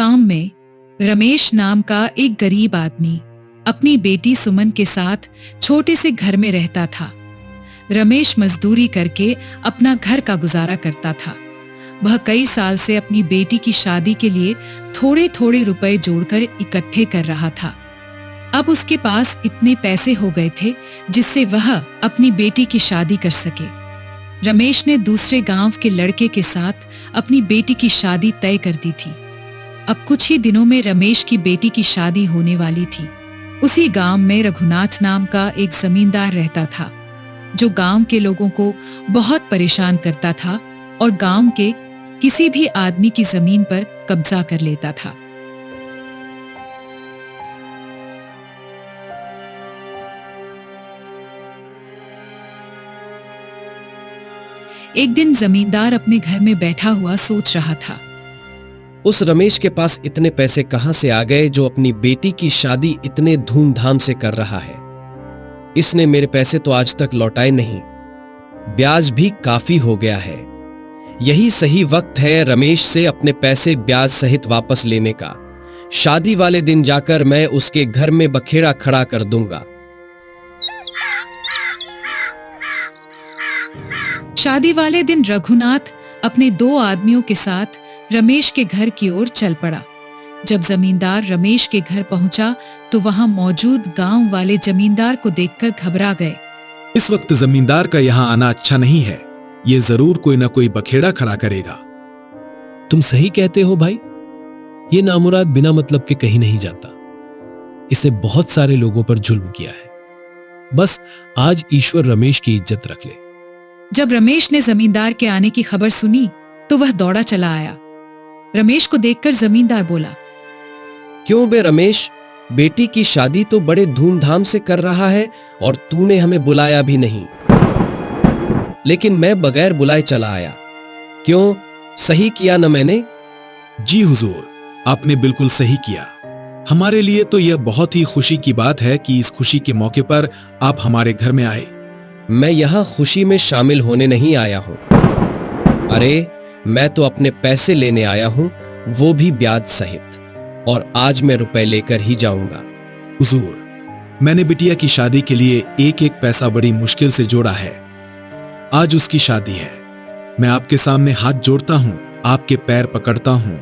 गांव में रमेश नाम का एक गरीब आदमी अपनी बेटी सुमन के साथ छोटे से घर में रहता था। रमेश मजदूरी करके अपना घर का गुजारा करता था। वह कई साल से अपनी बेटी की शादी के लिए थोड़े थोड़े रुपए जोड़कर इकट्ठे कर रहा था। अब उसके पास इतने पैसे हो गए थे जिससे वह अपनी बेटी की शादी कर सके। रमेश ने दूसरे गांव के लड़के के साथ अपनी बेटी की शादी तय कर दी थी। अब कुछ ही दिनों में रमेश की बेटी की शादी होने वाली थी। उसी गांव में रघुनाथ नाम का एक जमींदार रहता था, जो गांव के लोगों को बहुत परेशान करता था और गांव के किसी भी आदमी की जमीन पर कब्जा कर लेता था। एक दिन जमींदार अपने घर में बैठा हुआ सोच रहा था। उस रमेश के पास इतने पैसे कहां से आ गए जो अपनी बेटी की शादी इतने धूमधाम से कर रहा है। इसने मेरे पैसे तो आज तक लौटाए नहीं, ब्याज भी काफी हो गया है। यही सही वक्त है रमेश से अपने पैसे ब्याज सहित वापस लेने का। शादी वाले दिन जाकर मैं उसके घर में बखेड़ा खड़ा कर दूंगा। शादी वाले दिन रघुनाथ अपने 2 आदमियों के साथ रमेश के घर की ओर चल पड़ा। जब जमींदार रमेश के घर पहुंचा तो वहां मौजूद गांव वाले जमींदार को देखकर घबरा गए। इस वक्त जमींदार का यहाँ आना अच्छा नहीं है। ये जरूर कोई ना कोई बखेड़ा खड़ा करेगा। तुम सही कहते हो भाई, ये नामुराद बिना मतलब के कहीं नहीं जाता। इसने बहुत सारे लोगों पर जुल्म किया है। बस आज ईश्वर रमेश की इज्जत रख ले। जब रमेश ने जमींदार के आने की खबर सुनी तो वह दौड़ा चला आया। रमेश को देखकर जमींदार बोला, क्यों बे रमेश, बेटी की शादी तो बड़े धूमधाम से कर रहा है और तूने हमें बुलाया भी नहीं, लेकिन मैं बगैर बुलाए चला आया। क्यों, सही किया न मैंने? जी हुजूर, आपने बिल्कुल सही किया। हमारे लिए तो यह बहुत ही खुशी की बात है कि इस खुशी के मौके पर आप हमारे घर में आए। मैं यहां खुशी में शामिल होने नहीं आया हूं। अरे, मैं तो अपने पैसे लेने आया हूं, वो भी ब्याज सहित, और आज मैं रुपए लेकर ही जाऊंगा। हुजूर, मैंने बिटिया की शादी के लिए एक एक पैसा बड़ी मुश्किल से जोड़ा है। आज उसकी शादी है। मैं आपके सामने हाथ जोड़ता हूं, आपके पैर पकड़ता हूं।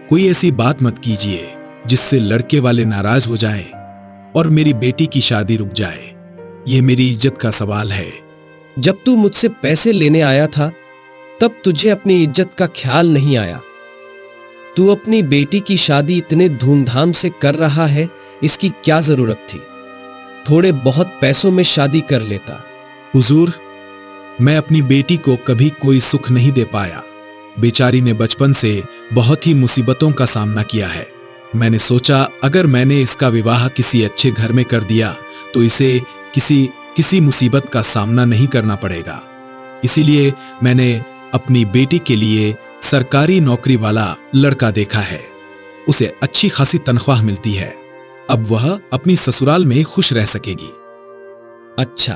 कोई ऐसी बात मत कीजिए जिससे लड़के वाले नाराज हो जाएं और मेरी बेटी की शादी रुक जाए। यह मेरी इज्जत का सवाल है। जब तू मुझसे पैसे लेने आया था तब तुझे अपनी इज्जत का ख्याल नहीं आया। तू अपनी बेटी की शादी इतने धूमधाम से कर रहा है, इसकी क्या जरूरत थी? थोड़े बहुत पैसों में शादी कर लेता। हुजूर, मैं अपनी बेटी को कभी कोई सुख नहीं दे पाया। बेचारी ने बचपन से बहुत ही मुसीबतों का सामना किया है। मैंने सोचा अगर मैंने इसका विवाह किसी अच्छे घर में कर दिया तो इसे किसी मुसीबत का सामना नहीं करना पड़ेगा। इसीलिए मैंने अपनी बेटी के लिए सरकारी नौकरी वाला लड़का देखा है। उसे अच्छी खासी तनख्वाह मिलती है। अब वह अपनी ससुराल में खुश रह सकेगी। अच्छा,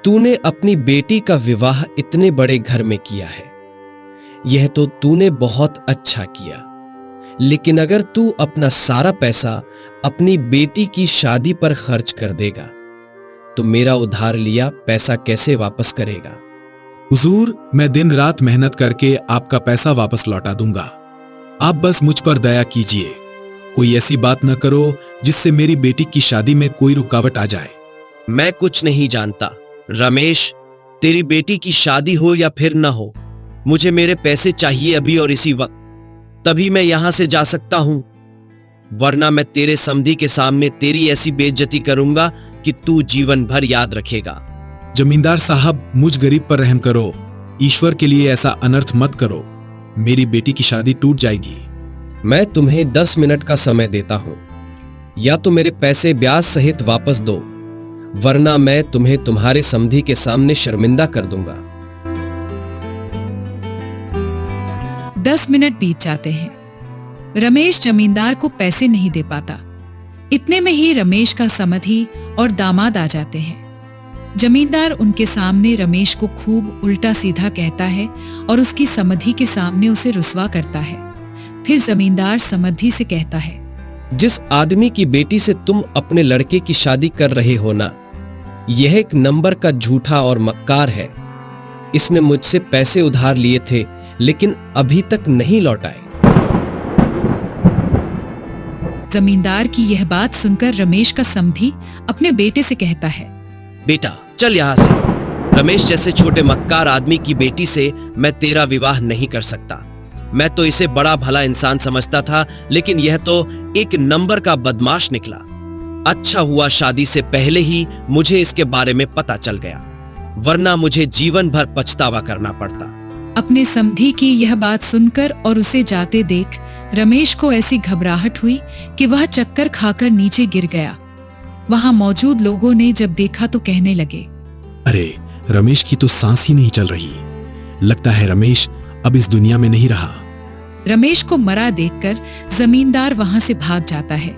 तूने अपनी बेटी का विवाह इतने बड़े घर में किया है, यह तो तूने बहुत अच्छा किया। लेकिन अगर तू अपना सारा पैसा अपनी बेटी की शादी पर खर्च कर देगा तो मेरा उधार लिया पैसा कैसे वापस करेगा? हुजूर, मैं दिन रात मेहनत करके आपका पैसा वापस लौटा दूंगा। आप बस मुझ पर दया कीजिए। कोई ऐसी बात न करो जिससे मेरी बेटी की शादी में कोई रुकावट आ जाए। मैं कुछ नहीं जानता रमेश, तेरी बेटी की शादी हो या फिर ना हो, मुझे मेरे पैसे चाहिए अभी और इसी वक्त। तभी मैं यहां से जा सकता हूं, वरना मैं तेरे समधी के सामने तेरी ऐसी बेइज्जती करूंगा कि तू जीवन भर याद रखेगा। जमींदार साहब, मुझ गरीब पर रहम करो। ईश्वर के लिए ऐसा अनर्थ मत करो। मेरी बेटी की शादी टूट जाएगी। मैं तुम्हें 10 मिनट का समय देता हूं, या तो मेरे पैसे ब्याज सहित वापस दो, वरना मैं तुम्हें तुम्हारे समधी के सामने शर्मिंदा कर दूंगा। 10 मिनट बीत जाते हैं। रमेश जमींदार को पैसे नहीं दे पाता। इतने में ही रमेश का समधी और दामाद आ जाते हैं। जमींदार उनके सामने रमेश को खूब उल्टा सीधा कहता है और उसकी समधी के सामने उसे रुस्वा करता है। फिर जमींदार समद्धि से कहता है, जिस आदमी की बेटी से तुम अपने लड़के की शादी कर रहे हो ना, यह एक नंबर का झूठा और मक्कार है। इसने मुझसे पैसे उधार लिए थे लेकिन अभी तक नहीं लौटाए। जमींदार की यह बात सुनकर रमेश का समधी अपने बेटे से कहता है, बेटा चल यहाँ से। रमेश जैसे छोटे मक्कार आदमी की बेटी से मैं तेरा विवाह नहीं कर सकता। मैं तो इसे बड़ा भला इंसान समझता था, लेकिन यह तो एक नंबर का बदमाश निकला। अच्छा हुआ शादी से पहले ही मुझे इसके बारे में पता चल गया, वरना मुझे जीवन भर पछतावा करना पड़ता। अपने समधी की यह बात सुनकर और उसे जाते देख रमेश को ऐसी घबराहट हुई कि वह चक्कर खाकर नीचे गिर गया। वहां मौजूद लोगों ने जब देखा तो कहने लगे, अरे रमेश की तो सांस ही नहीं चल रही। लगता है रमेश अब इस दुनिया में नहीं रहा। रमेश को मरा देखकर जमींदार वहां से भाग जाता है।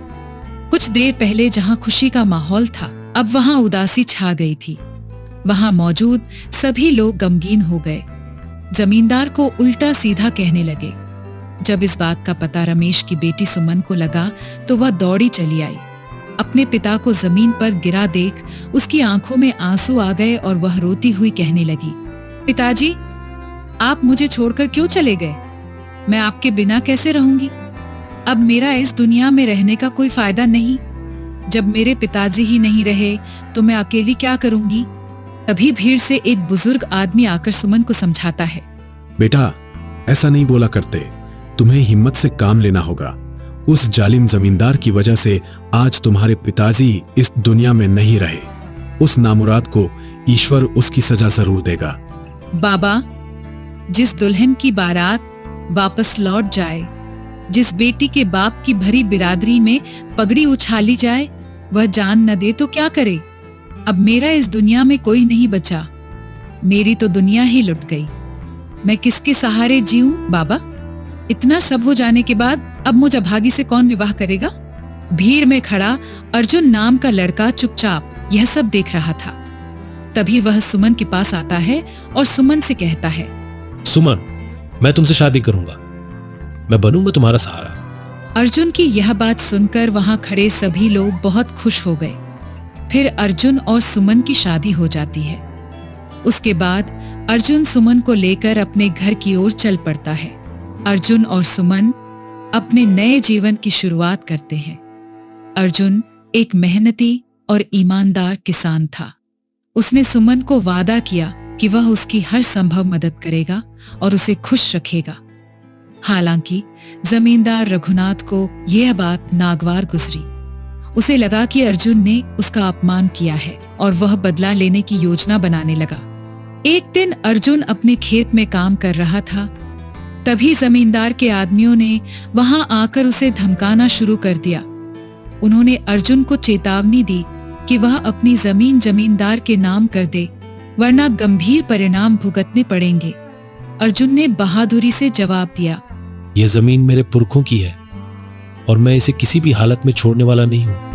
कुछ देर पहले जहां खुशी का माहौल था, अब वहां उदासी छा गई थी। वहां मौजूद सभी लोग गमगीन हो गए। जमींदार को उल्टा सीधा कहने लगे। जब इस बात का पता रमेश की बेटी सुमन को लगा तो वह दौड़ी चली आई। अपने पिता को जमीन पर गिरा देख उसकी आंखों में आंसू आ गए और वह रोती हुई कहने लगी, पिताजी, आप मुझे छोड़कर क्यों चले गए? मैं आपके बिना कैसे रहूंगी? अब मेरा इस दुनिया में रहने का कोई फायदा नहीं। जब मेरे पिताजी ही नहीं रहे तो मैं अकेली क्या करूंगी? तभी भीड़ से एक बुजुर्ग आदमी आकर सुमन को समझाता है, बेटा ऐसा नहीं बोला करते, तुम्हें हिम्मत से काम लेना होगा। उस जालिम जमींदार की वजह से आज तुम्हारे पिताजी इस दुनिया में नहीं रहे। उस नामुराद को ईश्वर उसकी सजा जरूर देगा। बाबा, जिस दुल्हन की बारात वापस लौट जाए, जिस बेटी के बाप की भरी बिरादरी में पगड़ी उछाली जाए, वह जान न दे तो क्या करे? अब मेरा इस दुनिया में कोई नहीं बचा। मेरी तो दुनिया ही लुट गई। मैं किसके सहारे जीऊं बाबा? इतना सब हो जाने के बाद अब मुझ अभागी से कौन विवाह करेगा? भीड़ में खड़ा अर्जुन नाम का लड़का चुपचाप यह सब देख रहा था। तभी वह सुमन के पास आता है और सुमन से कहता है, सुमन, मैं तुमसे शादी करूंगा। मैं बनूंगा तुम्हारा सहारा। अर्जुन की यह बात सुनकर वहां खड़े सभी लोग बहुत खुश हो गए। फिर अर्जुन और सुमन की शादी हो जाती है। उसके बाद अर्जुन सुमन को लेकर अपने घर की ओर चल पड़ता है। अर्जुन और सुमन अपने नए जीवन की शुरुआत करते हैं। अर्जुन एक मेहनती और ईमानदार किसान था। उसने सुमन को वादा किया कि वह उसकी हर संभव मदद करेगा और उसे खुश रखेगा। हालांकि जमींदार रघुनाथ को यह बात नागवार गुजरी। उसे लगा कि अर्जुन ने उसका अपमान किया है और वह बदला लेने की योजना बनाने लगा। एक दिन अर्जुन अपने खेत में काम कर रहा था। तभी जमींदार के आदमियों ने वहां आकर उसे धमकाना शुरू कर दिया। उन्होंने अर्जुन को चेतावनी दी कि वह अपनी जमीन जमींदार के नाम कर दे, वरना गंभीर परिणाम भुगतने पड़ेंगे। अर्जुन ने बहादुरी से जवाब दिया, यह जमीन मेरे पुरखों की है और मैं इसे किसी भी हालत में छोड़ने वाला नहीं हूं।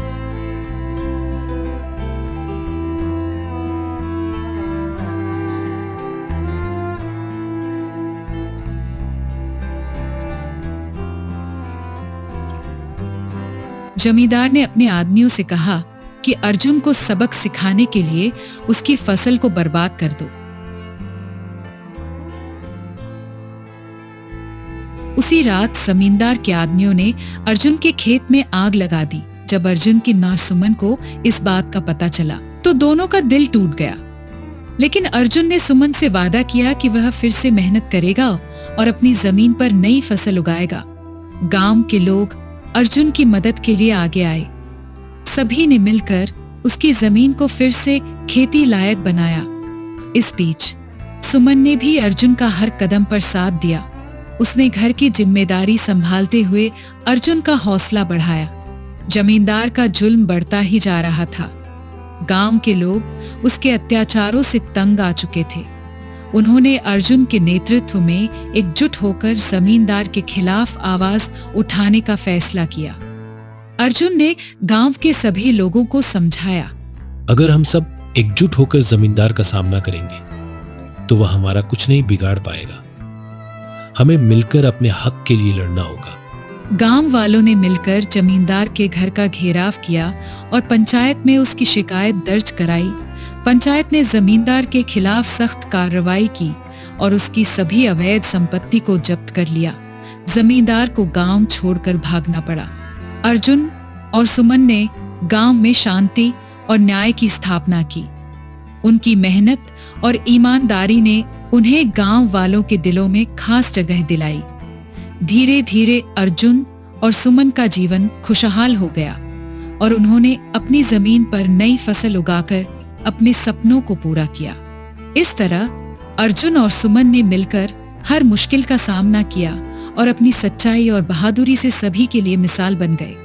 जमींदार ने अपने आदमियों से कहा कि अर्जुन को सबक सिखाने के लिए उसकी फसल को बर्बाद कर दो। उसी रात जमींदार के आदमियों ने अर्जुन के खेत में आग लगा दी। जब अर्जुन की नार सुमन को इस बात का पता चला तो दोनों का दिल टूट गया। लेकिन अर्जुन ने सुमन से वादा किया कि वह फिर से मेहनत करेगा और अपनी जमीन पर नई फसल उगाएगा। गांव के लोग अर्जुन की मदद के लिए आगे आए। सभी ने मिलकर उसकी जमीन को फिर से खेती लायक बनाया। इस बीच सुमन ने भी अर्जुन का हर कदम पर साथ दिया। उसने घर की जिम्मेदारी संभालते हुए अर्जुन का हौसला बढ़ाया। जमींदार का जुल्म बढ़ता ही जा रहा था। गांव के लोग उसके अत्याचारों से तंग आ चुके थे। उन्होंने अर्जुन के नेतृत्व में एकजुट होकर जमींदार के खिलाफ आवाज उठाने का फैसला किया। अर्जुन ने गांव के सभी लोगों को समझाया, अगर हम सब एकजुट होकर जमींदार का सामना करेंगे तो वह हमारा कुछ नहीं बिगाड़ पाएगा। हमें मिलकर अपने हक के लिए लड़ना होगा। गांव वालों ने मिलकर जमींदार के घर का घेराव किया और पंचायत में उसकी शिकायत दर्ज कराई। पंचायत ने जमींदार के खिलाफ सख्त कार्रवाई की और उसकी सभी अवैध संपत्ति को जब्त कर लिया। जमींदार को गांव छोड़कर भागना पड़ा। अर्जुन और सुमन ने गांव में शांति और न्याय की स्थापना की। उनकी मेहनत और ईमानदारी ने उन्हें गांव वालों के दिलों में खास जगह दिलाई। धीरे धीरे अर्जुन और सुमन का जीवन खुशहाल हो गया और उन्होंने अपनी जमीन पर नई फसल उगाकर अपने सपनों को पूरा किया। इस तरह अर्जुन और सुमन ने मिलकर हर मुश्किल का सामना किया और अपनी सच्चाई और बहादुरी से सभी के लिए मिसाल बन गए।